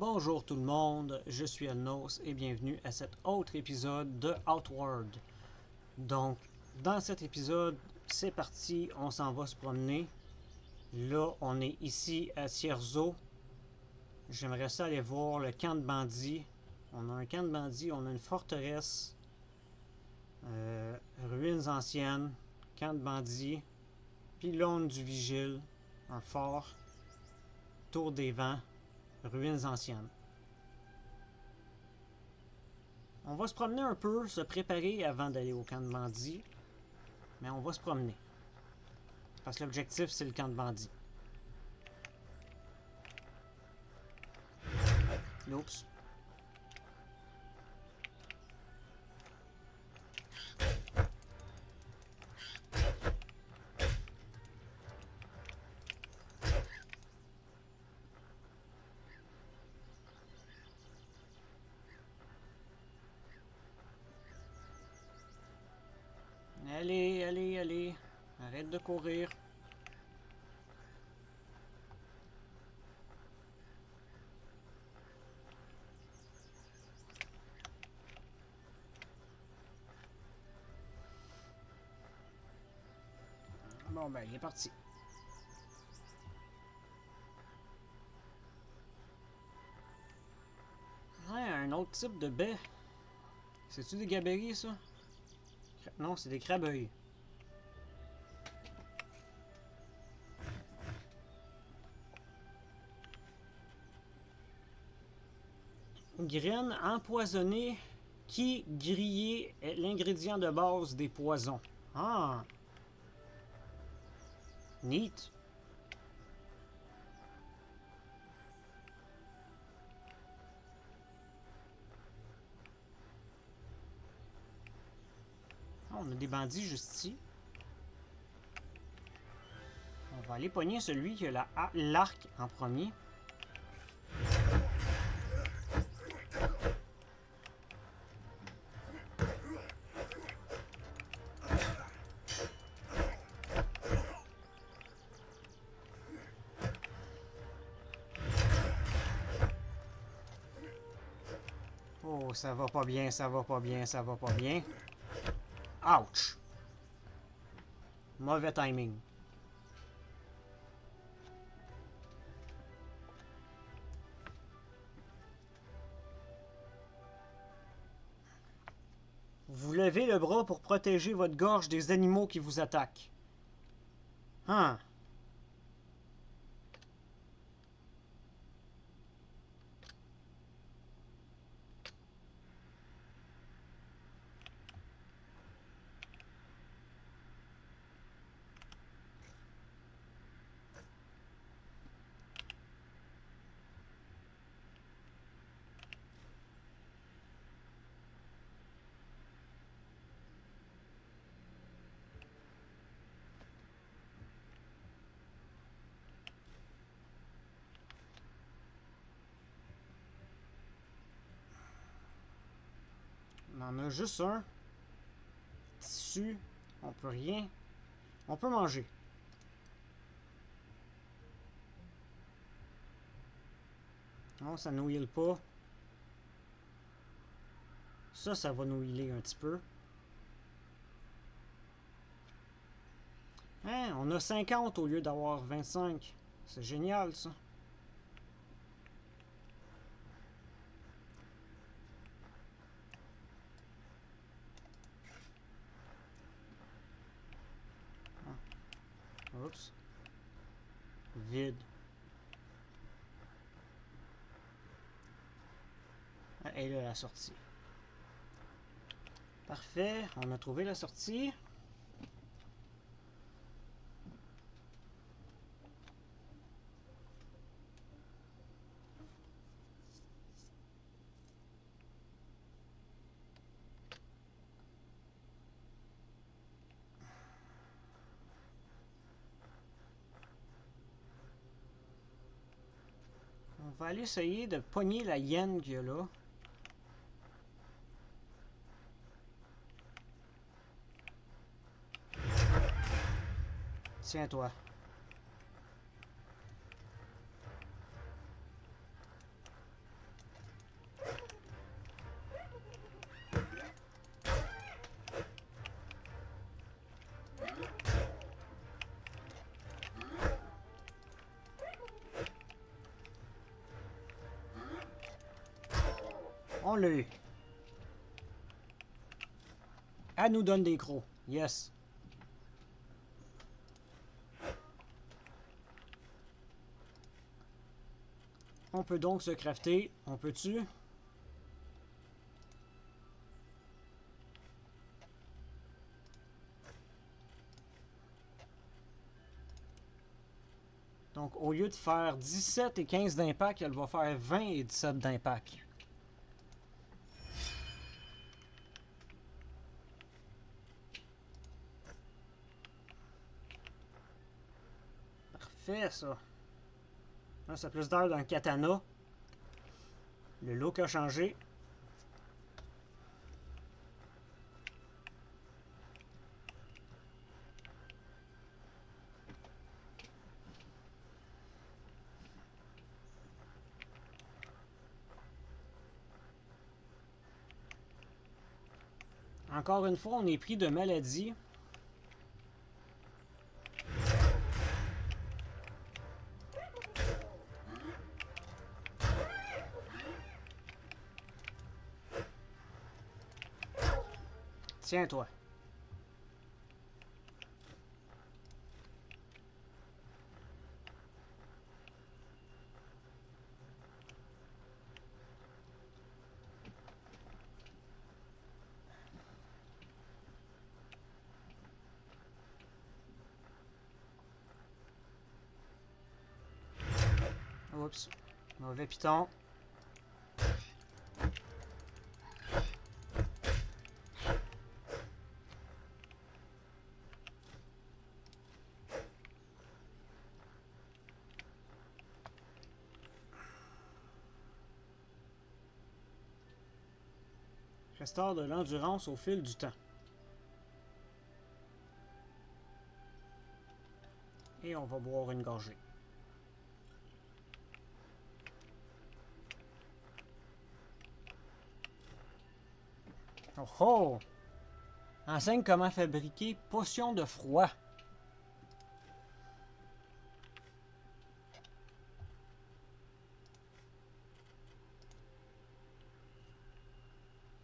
Bonjour tout le monde, je suis Alnos et bienvenue à cet autre épisode de Outward. Donc, dans cet épisode, c'est parti, on s'en va se promener. Là, on est ici à Cierzo. J'aimerais ça aller voir le camp de bandits. On a un camp de bandits, on a une forteresse, ruines anciennes, camp de bandits, pylône du vigile, un fort, tour des vents, ruines anciennes. On va se promener un peu, se préparer avant d'aller au camp de bandits. Mais on va se promener. Parce que l'objectif, c'est le camp de bandits. Oups. Allez, allez, allez. Arrête de courir. Bon, ben, il est parti. Ouais, un autre type de baie. C'est-tu des gaberies, ça? Non, c'est des crabeuils. Graines empoisonnées qui grillées est l'ingrédient de base des poisons. Ah! Neat. Ah, on a des bandits juste ici. On va aller pogner celui qui a l'arc en premier. Oh, ça va pas bien, ça va pas bien, ça va pas bien. Ouch! Mauvais timing. Vous levez le bras pour protéger votre gorge des animaux qui vous attaquent. Hein? On en a juste un. Tissu. On peut rien. On peut manger. Non, ça nous heal pas. Ça va nous healer un petit peu. Hein, on a 50 au lieu d'avoir 25. C'est génial, ça. Oups. Vide. Ah, et là, la sortie. Parfait, on a trouvé la sortie. On va aller essayer de pogner la hyène qu'il y a là. Tiens-toi. On l'a eu. Elle nous donne des crocs. Yes. On peut donc se crafter. On peut-tu? Donc, au lieu de faire 17 et 15 d'impact, elle va faire 20 et 17 d'impact. Parfait, ça. Là, ça a plus d'air d'un katana. Le look a changé. Encore une fois, on est pris de maladie. Tiens-toi. Oups. Mauvais piton. Restaure de l'endurance au fil du temps. Et on va boire une gorgée. Oh oh! Enseigne comment fabriquer potion de froid.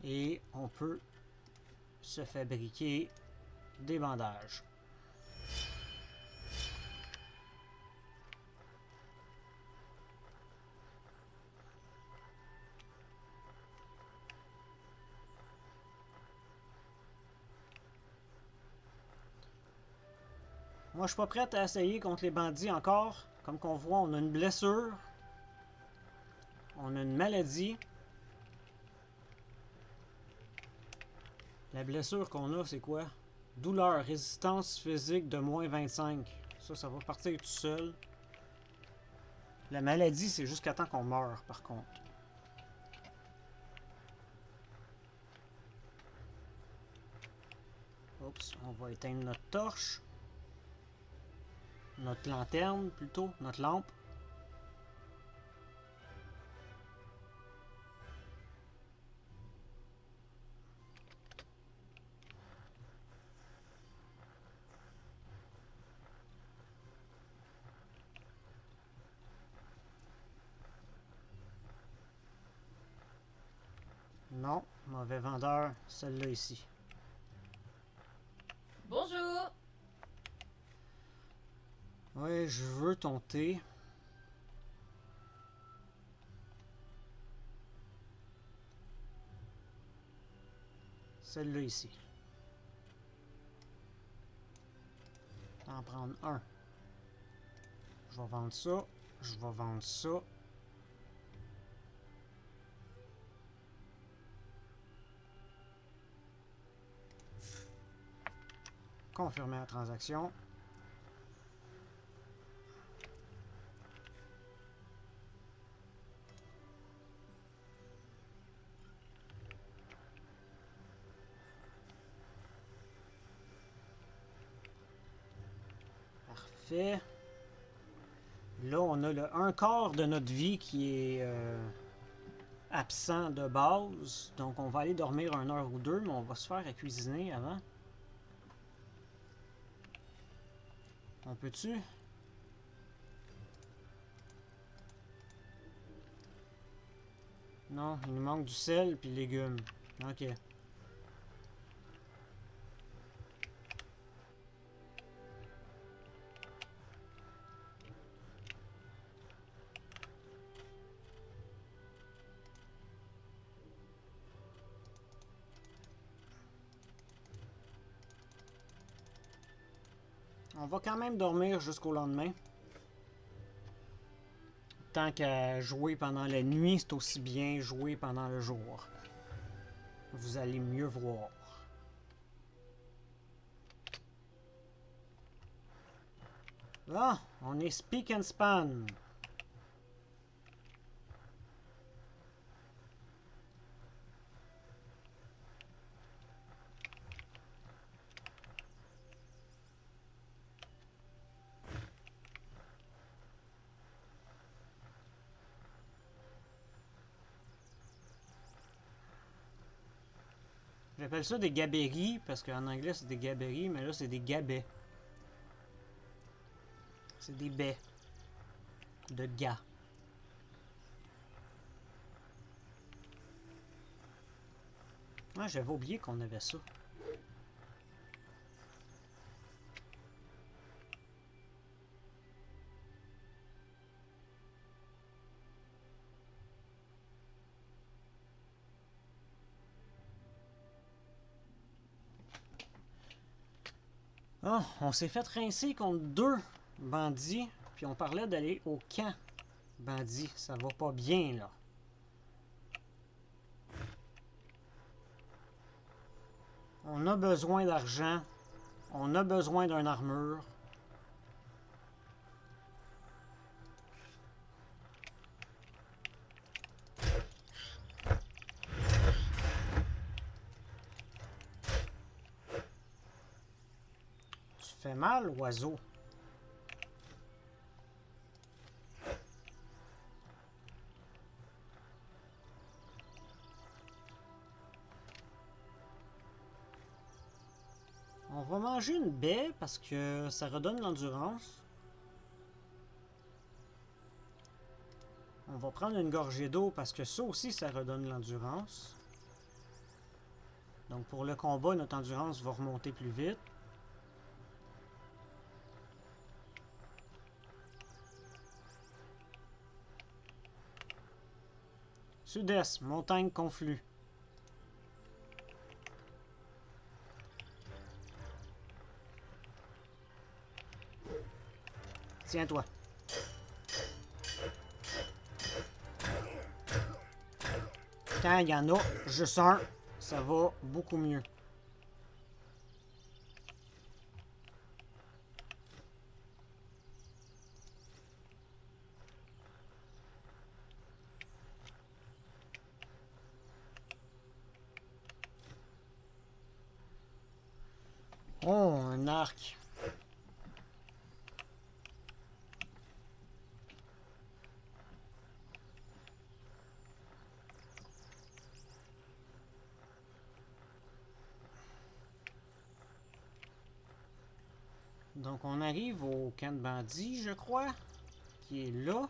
Et on peut se fabriquer des bandages. Moi, je suis pas prête à essayer contre les bandits encore. Comme qu'on voit, on a une blessure. On a une maladie. La blessure qu'on a, c'est quoi? Douleur, résistance physique de moins 25. Ça va partir tout seul. La maladie, c'est jusqu'à temps qu'on meurt, par contre. Oups, on va éteindre notre torche. Notre lanterne, plutôt. Notre lampe. Non, mauvais vendeur, celle-là ici. Bonjour! Ouais, je veux ton thé. Celle-là ici. Je vais en prendre un. Je vais vendre ça. Je vais vendre ça. Confirmer la transaction. Parfait. Là, on a le un quart de notre vie qui est absent de base. Donc, on va aller dormir 1 heure ou deux, mais on va se faire à cuisiner avant. On peut-tu? Non, il nous manque du sel puis légumes. Ok. On va quand même dormir jusqu'au lendemain. Tant qu'à jouer pendant la nuit, c'est aussi bien jouer pendant le jour. Vous allez mieux voir. Là, on est speak and span. J'appelle ça des gaberies parce qu'en anglais c'est des gaberies, mais là c'est des gabets. C'est des baies de gars. Ah, j'avais oublié qu'on avait ça. Ah, on s'est fait rincer contre 2 bandits, puis on parlait d'aller au camp bandits. Ça va pas bien, là. On a besoin d'argent. On a besoin d'une armure. Tu fais mal, oiseau. On va manger une baie parce que ça redonne l'endurance. On va prendre une gorgée d'eau parce que ça aussi, ça redonne l'endurance. Donc pour le combat, notre endurance va remonter plus vite. Sud-est, montagne conflue. Tiens-toi. Quand il y en a juste un, ça va beaucoup mieux. Oh, un arc. Donc on arrive au camp de bandits, je crois, qui est là.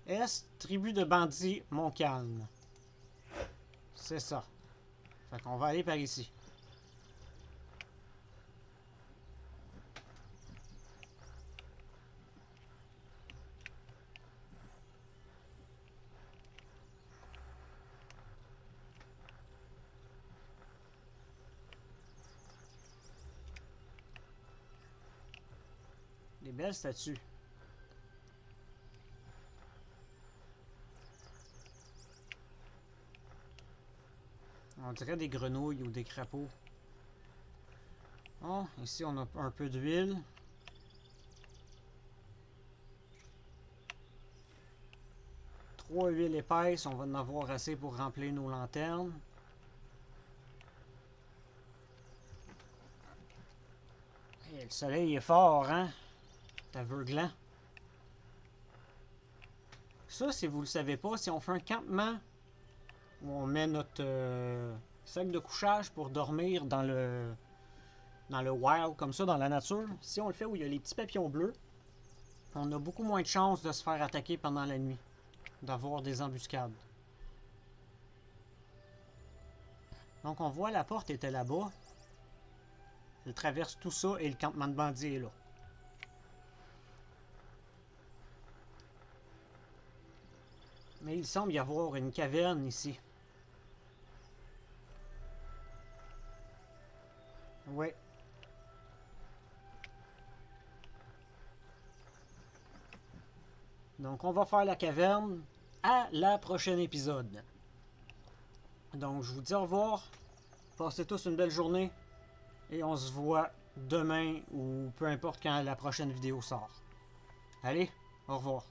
Est, tribu de bandits, Montcalm. C'est ça. Fait qu'on va aller par ici. Des belles statues. On dirait des grenouilles ou des crapauds. Oh, ici on a un peu d'huile. Trois huiles épaisses, on va en avoir assez pour remplir nos lanternes. Et le soleil est fort, hein? C'est aveuglant. Ça, si vous le savez pas, si on fait un campement où on met notre sac de couchage pour dormir dans le dans le wild, comme ça, dans la nature, si on le fait où il y a les petits papillons bleus, on a beaucoup moins de chances de se faire attaquer pendant la nuit, d'avoir des embuscades. Donc on voit la porte était là-bas. Elle traverse tout ça et le campement de bandits est là. Mais il semble y avoir une caverne ici. Ouais. Donc on va faire la caverne à la prochaine épisode. Donc je vous dis au revoir. Passez tous une belle journée. Et on se voit demain ou peu importe quand la prochaine vidéo sort. Allez, au revoir.